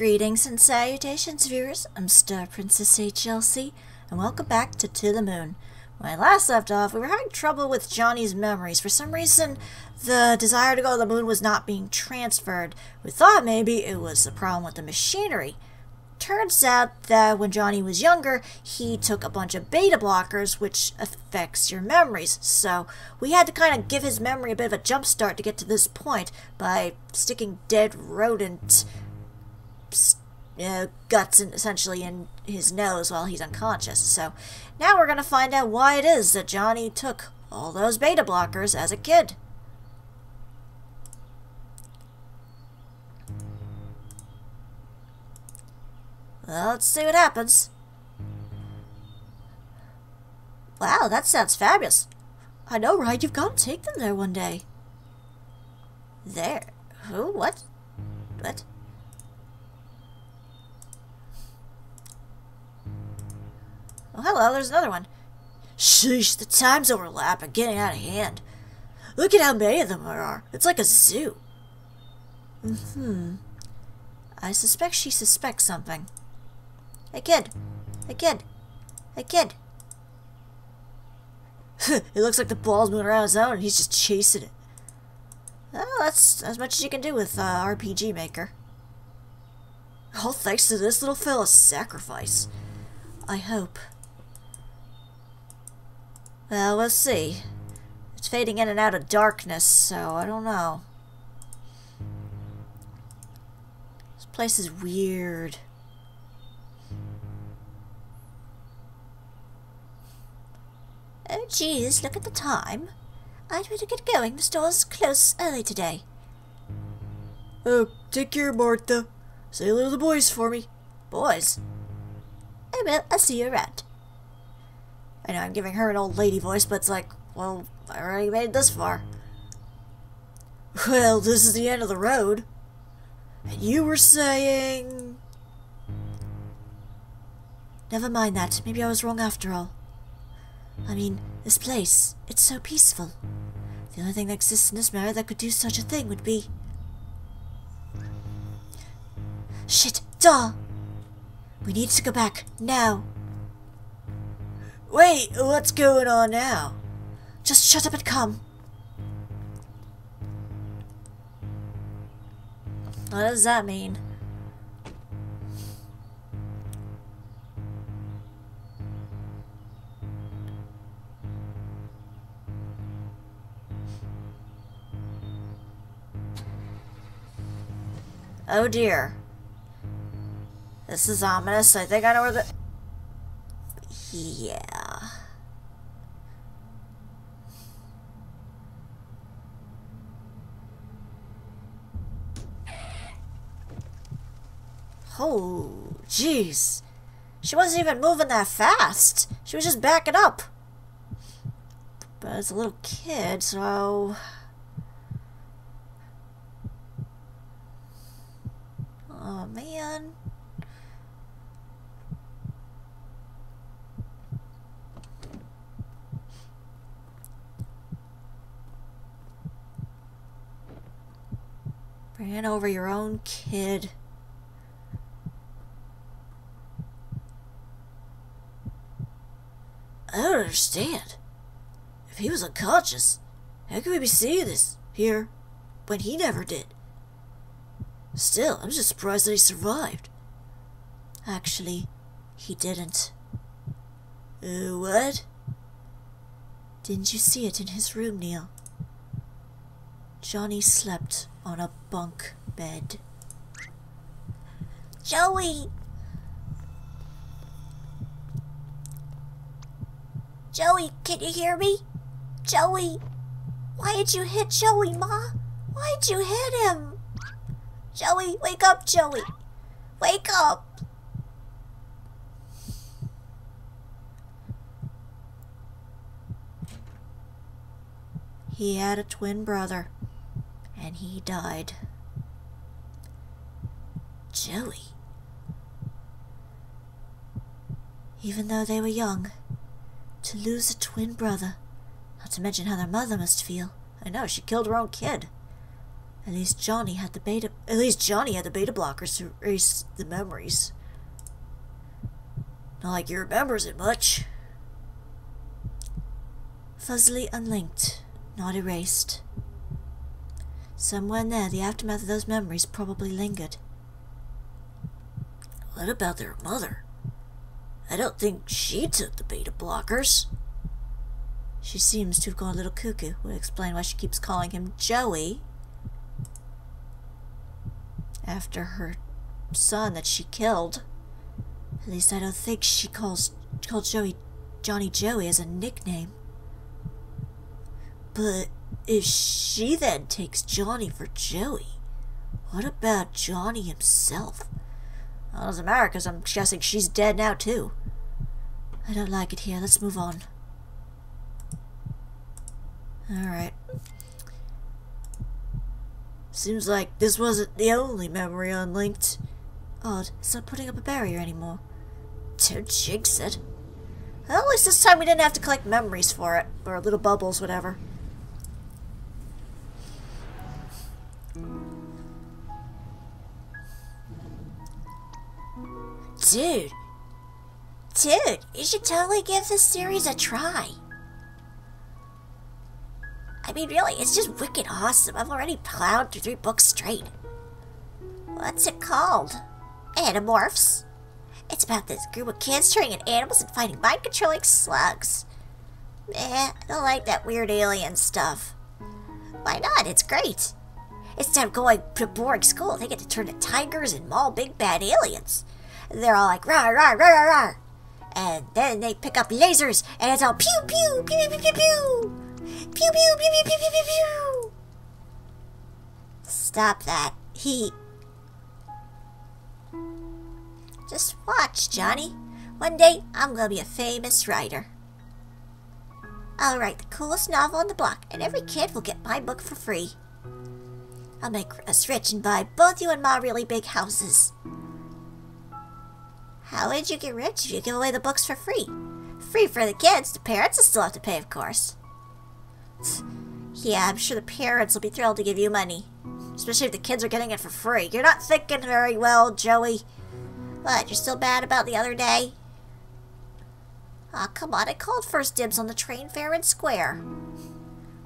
Greetings and salutations, viewers. I'm StarPrincessHLC, and welcome back to the Moon. When I last left off, we were having trouble with Johnny's memories. For some reason, the desire to go to the moon was not being transferred. We thought maybe it was a problem with the machinery. Turns out that when Johnny was younger, he took a bunch of beta blockers, which affects your memories. So we had to kind of give his memory a bit of a jump start to get to this point by sticking dead rodent guts essentially in his nose while he's unconscious. So now we're going to find out why it is that Johnny took all those beta blockers as a kid. Well, let's see what happens. Wow, that sounds fabulous. I know, right? You've got to take them there one day. There? Who? What? What? Oh, hello, there's another one. Sheesh, the times overlap and getting out of hand. Look at how many of them there are. It's like a zoo. I suspect she suspects something. Hey, kid. Hey, kid. Hey, kid. It looks like the ball's moving around his own and he's just chasing it. Well, that's as much as you can do with RPG Maker. All thanks to this little fella's sacrifice. I hope. Well, we'll see. It's fading in and out of darkness, so I don't know. This place is weird. Oh, geez, look at the time. I'd better get going. The store's closed early today. Oh, take care, Martha. Say hello to the boys for me. Boys? I will. I'll see you around. I know I'm giving her an old lady voice, but it's like, well, I already made it this far. Well, this is the end of the road. And you were saying... Never mind that. Maybe I was wrong after all. I mean, this place, it's so peaceful. The only thing that exists in this mirror that could do such a thing would be... Shit! Duh! We need to go back, now! Wait, what's going on now? Just shut up and come. What does that mean? Oh dear. This is ominous. I think I know where the... Yeah. Oh, jeez. She wasn't even moving that fast. She was just backing up. But it's a little kid, so... Oh, man. Ran over your own kid. I don't understand. If he was unconscious, how could we be seeing this here when he never did? Still, I'm just surprised that he survived. Actually, he didn't. What? Didn't you see it in his room, Neil? Johnny slept on a bunk bed. Joey! Joey, can you hear me? Joey! Why did you hit Joey, Ma? Why did you hit him? Joey, wake up, Joey! Wake up! He had a twin brother, and he died. Joey. Even though they were young, to lose a twin brother, not to mention how their mother must feel. I know, she killed her own kid. At least Johnny had the beta blockers to erase the memories. Not like he remembers it much. Fuzzily unlinked, not erased. Somewhere in there, the aftermath of those memories probably lingered. What about their mother? I don't think she took the beta blockers. She seems to have gone a little cuckoo. Would explain why she keeps calling him Joey after her son that she killed. At least I don't think she called Johnny Joey as a nickname. But if she then takes Johnny for Joey, what about Johnny himself? Well, it doesn't matter, because I'm guessing she's dead now too. I don't like it here. Let's move on. Alright. Seems like this wasn't the only memory unlinked. Odd, it's not putting up a barrier anymore. Don't jinx it. Well, at least this time we didn't have to collect memories for it. Or little bubbles, whatever. Dude, you should totally give this series a try. I mean, really, it's just wicked awesome. I've already plowed through 3 books straight. What's it called? Animorphs. It's about this group of kids turning into animals and fighting mind-controlling slugs. I don't like that weird alien stuff. Why not? It's great. Instead of going to boring school, they get to turn into tigers and maul big bad aliens. And they're all like, rawr, rawr, rawr, rawr. And then they pick up lasers, and it's all pew, pew, pew, pew, pew, pew. Pew, pew, pew, pew, pew, pew, pew, pew. Stop that. Just watch, Johnny. One day, I'm gonna be a famous writer. I'll write the coolest novel on the block, and every kid will get my book for free. I'll make us rich and buy both you and Ma really big houses. How would you get rich if you give away the books for free? Free for the kids. The parents will still have to pay, of course. Yeah, I'm sure the parents will be thrilled to give you money. Especially if the kids are getting it for free. You're not thinking very well, Joey. What, you're still mad about the other day? Aw, come on, I called first dibs on the train fair and square.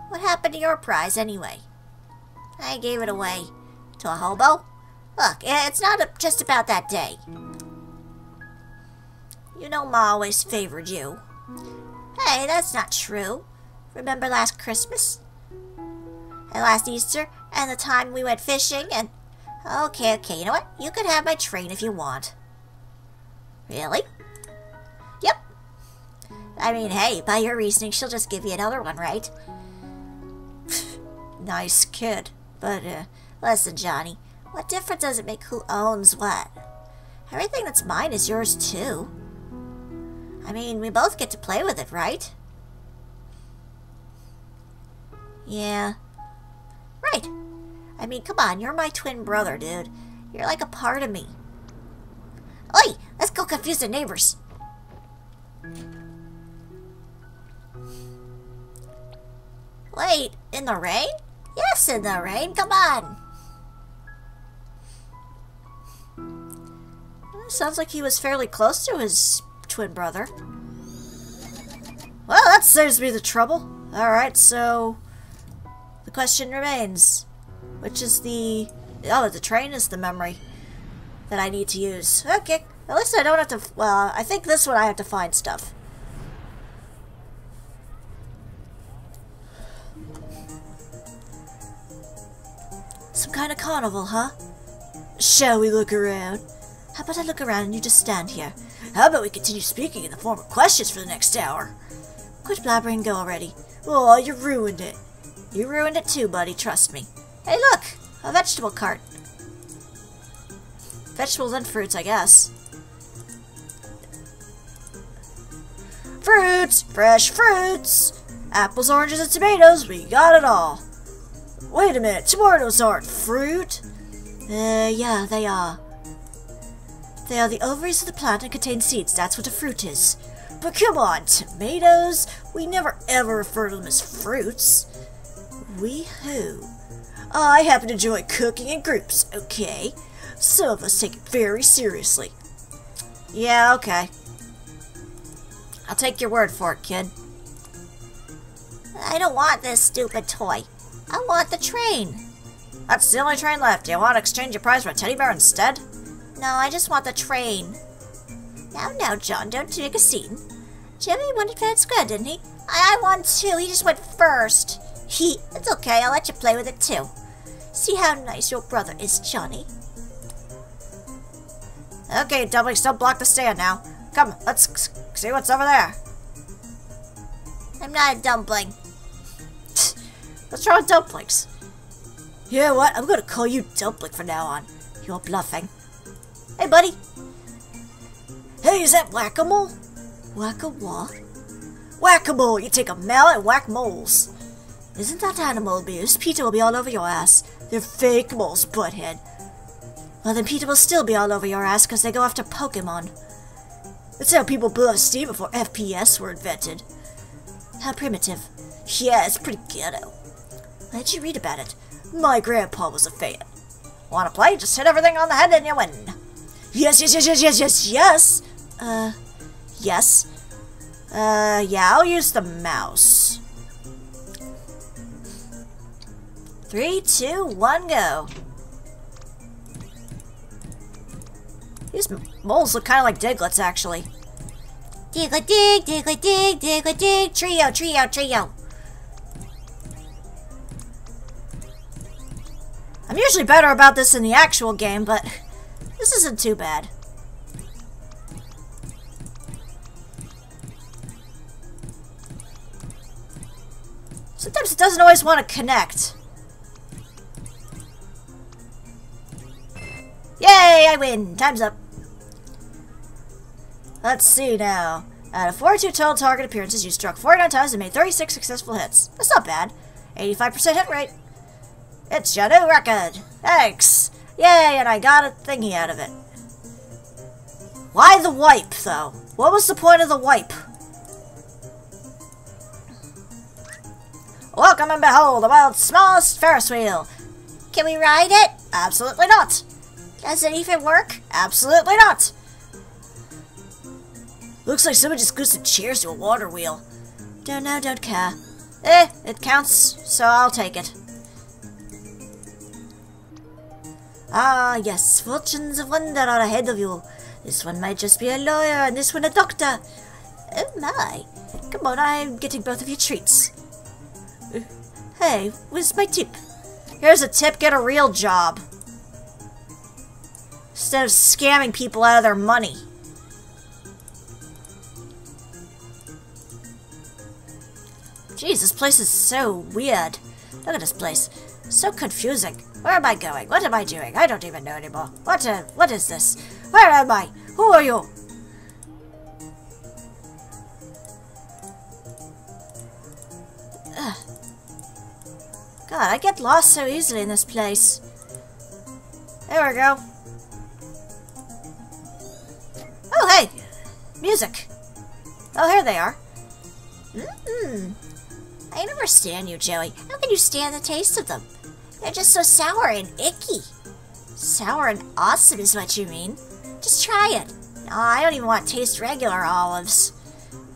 What happened to your prize, anyway? I gave it away to a hobo. Look, it's not just about that day. You know Ma always favored you. Hey, that's not true. Remember last Christmas? And last Easter? And the time we went fishing and... Okay, you know what? You can have my train if you want. Really? Yep. I mean, hey, by your reasoning, she'll just give you another one, right? Nice kid. But, listen, Johnny. What difference does it make who owns what? Everything that's mine is yours, too. I mean, we both get to play with it, right? Yeah. Right. I mean, come on, you're my twin brother, dude. You're like a part of me. Oi, let's go confuse the neighbors. Wait, in the rain? Yes, in the rain, come on. Sounds like he was fairly close to his twin brother. Well, that saves me the trouble. Alright, so... the question remains. Which is the... oh, the train is the memory that I need to use. Okay, at least I don't have to... well, I think this one I have to find stuff. Some kind of carnival, huh? Shall we look around? How about I look around and you just stand here? How about we continue speaking in the form of questions for the next hour? Quit blabbering and go already. Oh, you ruined it. You ruined it too, buddy, trust me. Hey, look! A vegetable cart. Vegetables and fruits, I guess. Fruits! Fresh fruits! Apples, oranges, and tomatoes, we got it all. Wait a minute, tomatoes aren't fruit? Yeah, they are. They are the ovaries of the plant and contain seeds, that's what a fruit is. But come on, tomatoes? We never ever refer to them as fruits. Wee-hoo. I happen to enjoy cooking in groups, okay? Some of us take it very seriously. Yeah, okay. I'll take your word for it, kid. I don't want this stupid toy. I want the train. That's the only train left. Do you want to exchange your prize for a teddy bear instead? No, I just want the train. Now, John, don't make a scene. Jimmy wanted fair and square, didn't he? I won too. He just went first. It's okay. I'll let you play with it too. See how nice your brother is, Johnny. Okay, dumplings, don't block the stand now. Come, let's see what's over there. I'm not a dumpling. What's wrong with dumplings? You know what? I'm gonna call you Dumpling from now on. You're bluffing. Hey, buddy. Hey, is that whack-a-mole? Whack-a-what? Whack-a-mole! You take a mallet and whack moles. Isn't that animal abuse? Peter will be all over your ass. They're fake moles, butthead. Well, then Peter will still be all over your ass because they go after Pokemon. That's how people blew up Steam before FPS were invented. How primitive. Yeah, it's pretty ghetto. Why did you read about it? My grandpa was a fan. Want to play? Just hit everything on the head and you win. Yes. Yes. Yeah, I'll use the mouse. 3, 2, 1, go. These moles look kind of like Diglets, actually. Diglet dig, Diglet dig, Diglet dig, trio. I'm usually better about this in the actual game, but this isn't too bad. Sometimes it doesn't always want to connect. Yay, I win! Time's up. Let's see now. Out of 42 total target appearances, you struck 49 times and made 36 successful hits. That's not bad. 85% hit rate. It's your new record. Thanks. Yay, and I got a thingy out of it. Why the wipe, though? What was the point of the wipe? Welcome and behold the world's smallest Ferris wheel. Can we ride it? Absolutely not. Does it even work? Absolutely not. Looks like someone just glued some chairs to a water wheel. Don't know, don't care. It counts, so I'll take it. Ah, yes, fortunes of wonder are ahead of you. This one might just be a lawyer, and this one a doctor. Oh my. Come on, I'm getting both of you treats. Hey, where's my tip? Here's a tip, get a real job. Instead of scamming people out of their money. Jeez, this place is so weird. Look at this place. So confusing. Where am I going? What am I doing? I don't even know anymore. What is this? Where am I? Who are you? Ugh. God, I get lost so easily in this place. There we go. Oh, hey! Music. Oh, here they are. I don't understand you, Joey. How can you stand the taste of them? They're just so sour and icky. Sour and awesome is what you mean. Just try it. No, I don't even want to taste regular olives.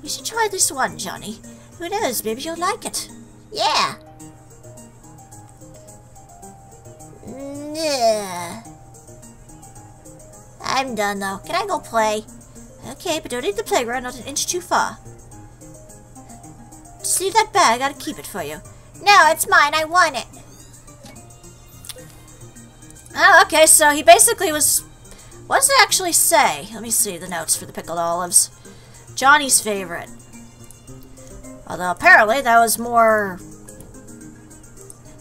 You should try this one, Johnny. Who knows, maybe you'll like it. Yeah. I'm done, though. Can I go play? Okay, but don't leave the playground not an inch too far. Just leave that bag. I gotta keep it for you. No, it's mine. I want it. Oh, okay, so he basically was... What does it actually say? Let me see the notes for the pickled olives. Johnny's favorite. Although apparently that was more...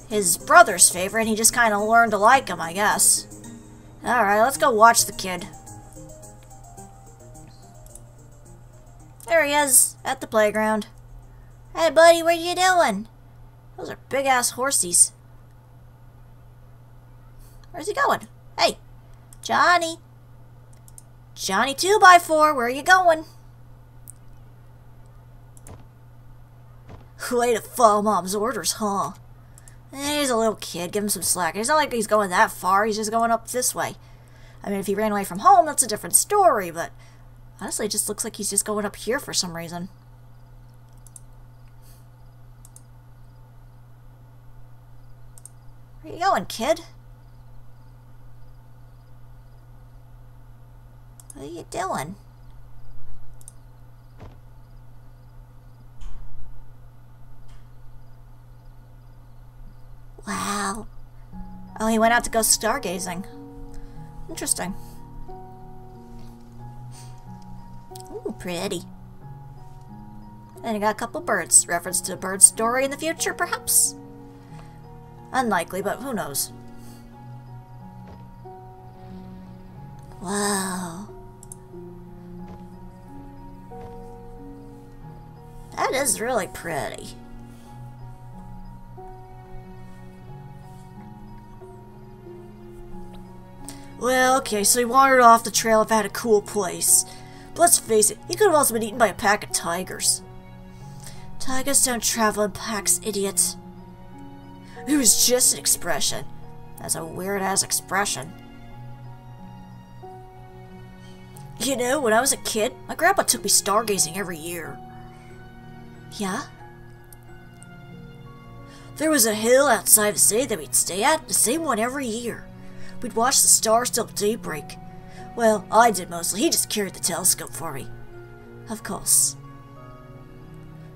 his brother's favorite, and he just kind of learned to like him, I guess. Alright, let's go watch the kid. There he is, at the playground. Hey, buddy, what are you doing? Those are big-ass horsies. Where's he going? Hey, Johnny. Johnny 2x4, where are you going? Way to follow Mom's orders, huh? He's a little kid. Give him some slack. It's not like he's going that far. He's just going up this way. I mean, if he ran away from home, that's a different story, but honestly, it just looks like he's just going up here for some reason. Where you going, kid? What are you doing? Wow. Oh, he went out to go stargazing. Interesting. Ooh, pretty. And he got a couple birds. Reference to a bird story in the future, perhaps? Unlikely, but who knows? Wow. That is really pretty. Well, okay, so he wandered off the trail and found a cool place. But let's face it, he could have also been eaten by a pack of tigers. Tigers don't travel in packs, idiot. It was just an expression. That's a weird-ass expression. You know, when I was a kid, my grandpa took me stargazing every year. Yeah? There was a hill outside the city that we'd stay at, the same one every year. We'd watch the stars till daybreak. Well, I did mostly. He just carried the telescope for me. Of course.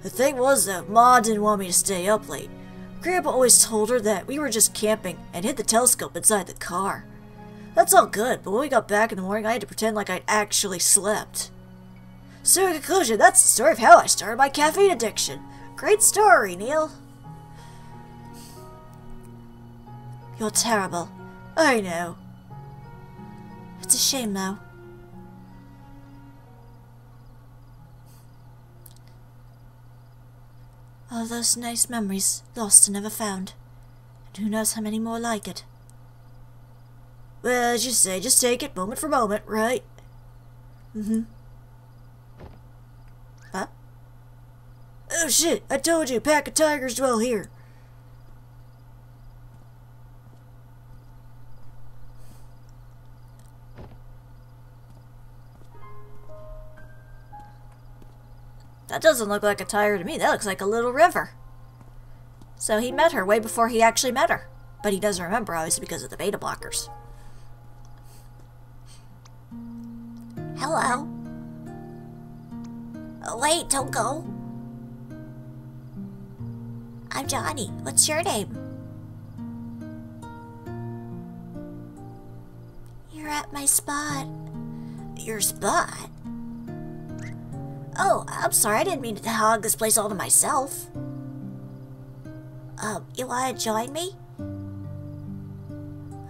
The thing was, though, Ma didn't want me to stay up late. Grandpa always told her that we were just camping and hid the telescope inside the car. That's all good, but when we got back in the morning, I had to pretend like I'd actually slept. So in conclusion, that's the story of how I started my caffeine addiction. Great story, Neil. You're terrible. I know. It's a shame, though. All those nice memories lost and never found. And who knows how many more like it. Well, as you say, just take it moment for moment, right? Mm-hmm. Huh? Oh shit, I told you, a pack of tigers dwell here. That doesn't look like a tiger to me. That looks like a little river. So he met her way before he actually met her. But he doesn't remember, obviously, because of the beta blockers. Hello. Oh, wait, don't go. I'm Johnny. What's your name? You're at my spot. Your spot? Oh, I'm sorry. I didn't mean to hog this place all to myself. You want to join me?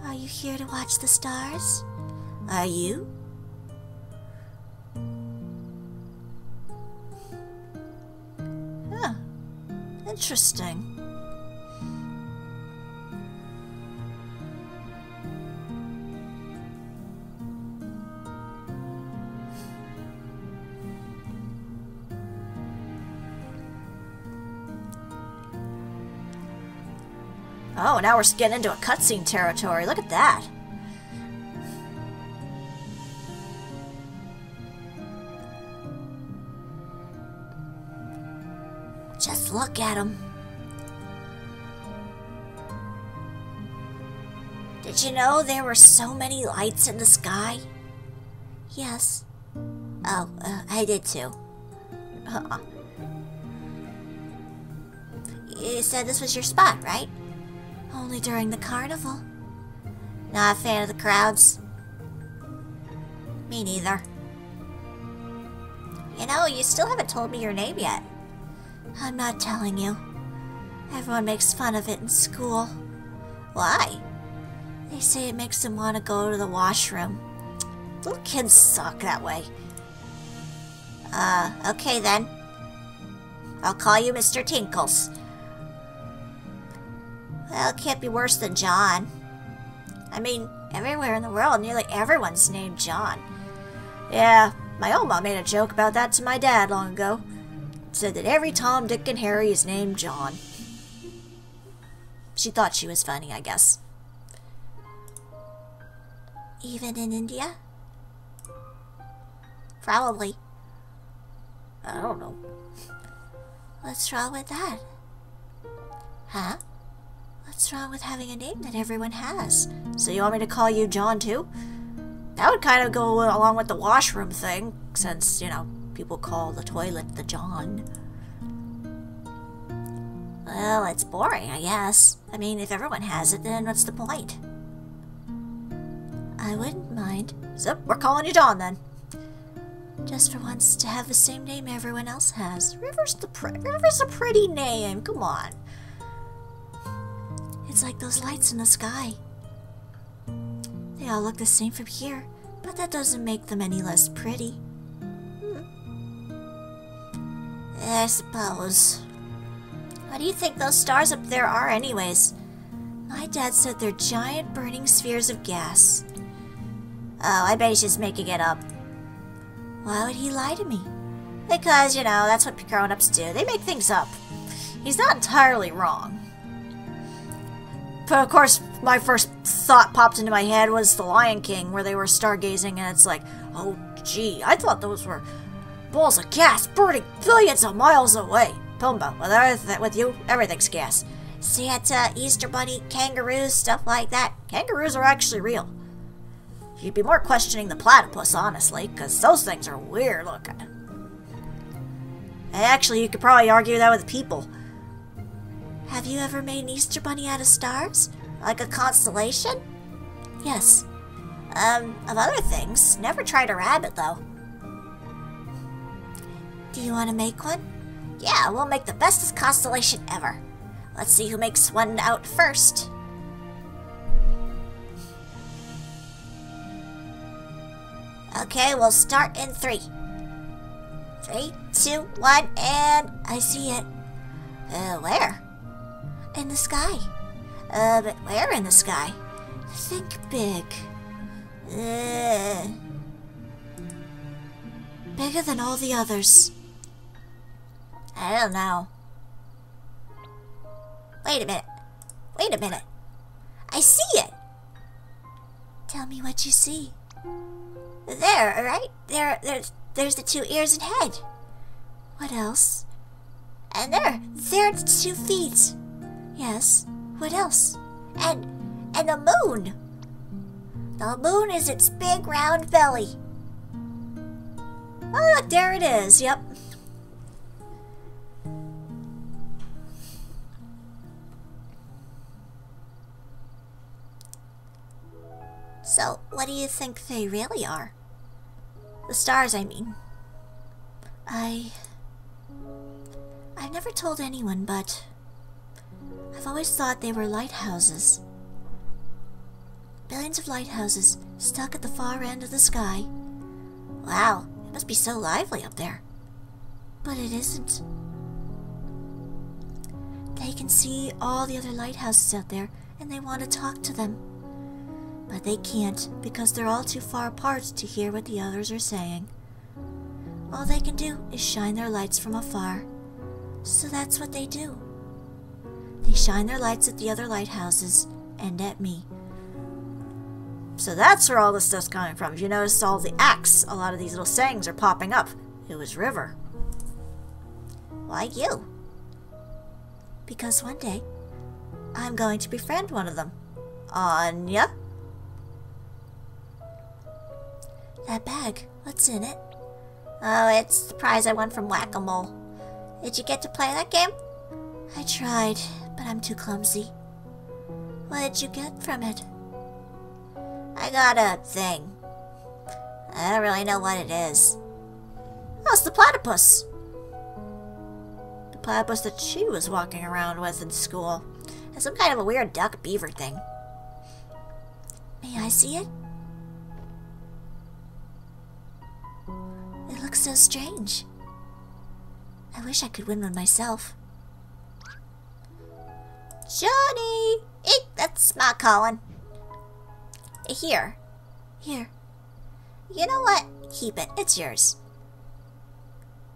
Are you here to watch the stars? Are you? Huh. Interesting. Oh, now we're getting into a cutscene territory. Look at that. Just look at him. Did you know there were so many lights in the sky? Yes. Oh, I did too. You said this was your spot, right? Only during the carnival. Not a fan of the crowds. Me neither. You know, you still haven't told me your name yet. I'm not telling you. Everyone makes fun of it in school. Why? They say it makes them want to go to the washroom. Little kids suck that way. Okay then. I'll call you Mr. Tinkles. Well, it can't be worse than John. I mean, everywhere in the world, nearly everyone's named John. Yeah, my old mom made a joke about that to my dad long ago. Said that every Tom, Dick, and Harry is named John. She thought she was funny, I guess. Even in India? Probably. I don't know. What's wrong with that? Huh? What's wrong with having a name that everyone has? So you want me to call you John too? That would kind of go along with the washroom thing, since, you know, people call the toilet the John. Well, it's boring, I guess. I mean, if everyone has it, then what's the point? I wouldn't mind. So, we're calling you John, then. Just for once, to have the same name everyone else has. River's a pretty name, come on. It's like those lights in the sky. They all look the same from here, but that doesn't make them any less pretty. I suppose. What do you think those stars up there are anyways? My dad said they're giant burning spheres of gas. Oh, I bet he's just making it up. Why would he lie to me? Because, you know, that's what grown-ups do. They make things up. He's not entirely wrong. But of course, my first thought popped into my head was The Lion King, where they were stargazing, and it's like, oh gee, I thought those were balls of gas burning billions of miles away. Pumbaa, with you, everything's gas. Santa, Easter Bunny, kangaroos, stuff like that. Kangaroos are actually real. You'd be more questioning the platypus, honestly, because those things are weird looking. And actually, you could probably argue that with people. Have you ever made an Easter Bunny out of stars? Like a constellation? Yes. Of other things. Never tried a rabbit, though. Do you want to make one? Yeah, we'll make the bestest constellation ever. Let's see who makes one out first. Okay, we'll start in 3. 3, 2, 1, and I see it. Where? In the sky. But where in the sky? Think big. Bigger than all the others. I don't know. Wait a minute. Wait a minute. I see it. Tell me what you see. There, right? There's the 2 ears and head. What else? And there are the 2 feet. Yes. What else? And the moon. The moon is its big round belly. Oh, look, there it is. Yep. So, what do you think they really are? The stars, I mean. I've never told anyone, but I've always thought they were lighthouses. Billions of lighthouses stuck at the far end of the sky. Wow, it must be so lively up there. But it isn't. They can see all the other lighthouses out there, and they want to talk to them. But they can't, because they're all too far apart to hear what the others are saying. All they can do is shine their lights from afar. So that's what they do. They shine their lights at the other lighthouses, and at me. So that's where all this stuff's coming from. If you notice all the acts, a lot of these little sayings are popping up. It was River. Why you? Because one day, I'm going to befriend one of them. Anya? That bag, what's in it? Oh, it's the prize I won from Whack-A-Mole. Did you get to play that game? I tried, but I'm too clumsy. What did you get from it? I got a thing. I don't really know what it is. Oh, it's the platypus. The platypus that she was walking around with in school. It's some kind of a weird duck beaver thing. May I see it? It looks so strange. I wish I could win one myself. Johnny! Eek, that's my calling. Here. Here. You know what? Keep it. It's yours.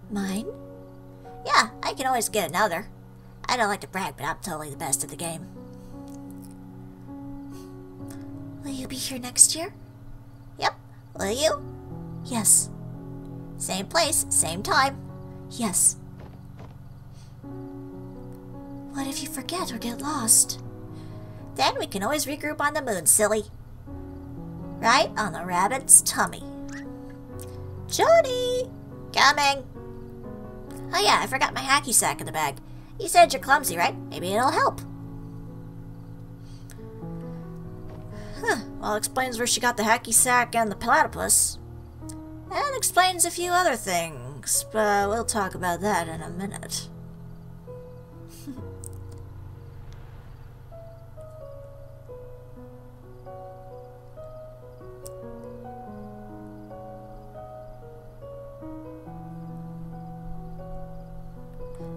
Mine? Yeah, I can always get another. I don't like to brag, but I'm totally the best at the game. you be here next year? Yep. Will you? Yes. Same place, same time? Yes. What if you forget or get lost? Then we can always regroup on the moon, silly. Right on the rabbit's tummy. Johnny! Coming! Oh yeah, I forgot my hacky sack in the bag. You said you're clumsy, right? Maybe it'll help. Huh, well, explains where she got the hacky sack and the platypus. And explains a few other things, but we'll talk about that in a minute.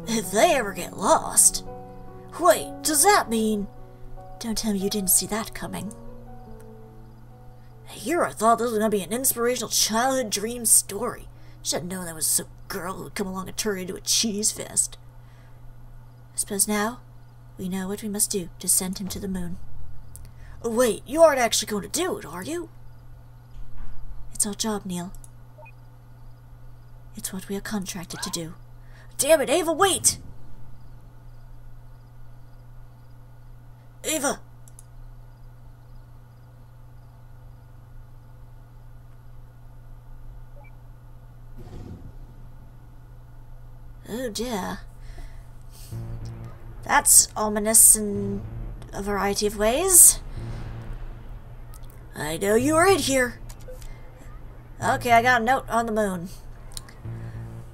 If they ever get lost... Wait, does that mean... Don't tell me you didn't see that coming. Here I thought this was going to be an inspirational childhood dream story. Should have known there was some girl who would come along and turn into a cheese fest. I suppose now we know what we must do to send him to the moon. Oh wait, you aren't actually going to do it, are you? It's our job, Neil. It's what we are contracted to do. Damn it, Ava, wait! Ava! Oh dear. That's ominous in a variety of ways. I know you are in here. Okay, I got a note on the moon.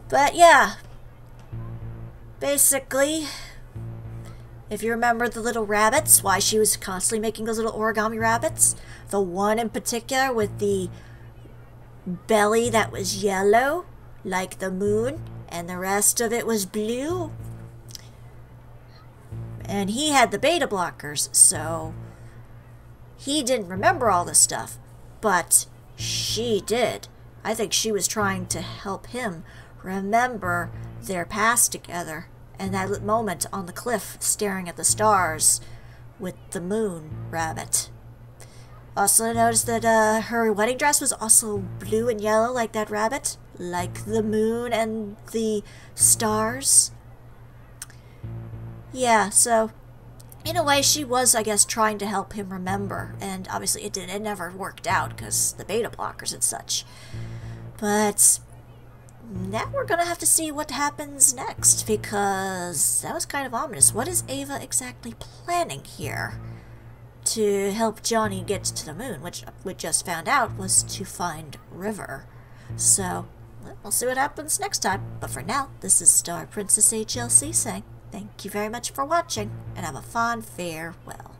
But yeah. Basically, if you remember the little rabbits, why she was constantly making those little origami rabbits, the one in particular with the belly that was yellow, like the moon, and the rest of it was blue. And he had the beta blockers, so he didn't remember all this stuff, but she did. I think she was trying to help him remember their past together, and that moment on the cliff staring at the stars with the moon rabbit. Also noticed that her wedding dress was also blue and yellow like that rabbit, like the moon and the stars. Yeah, so in a way she was, I guess, trying to help him remember, and obviously it never worked out because the beta blockers and such. But now we're gonna have to see what happens next, because that was kind of ominous. What is Ava exactly planning here to help Johnny get to the moon, which we just found out was to find River? So we'll see what happens next time. But for now, this is StarPrincessHLC saying thank you very much for watching, and have a fond farewell.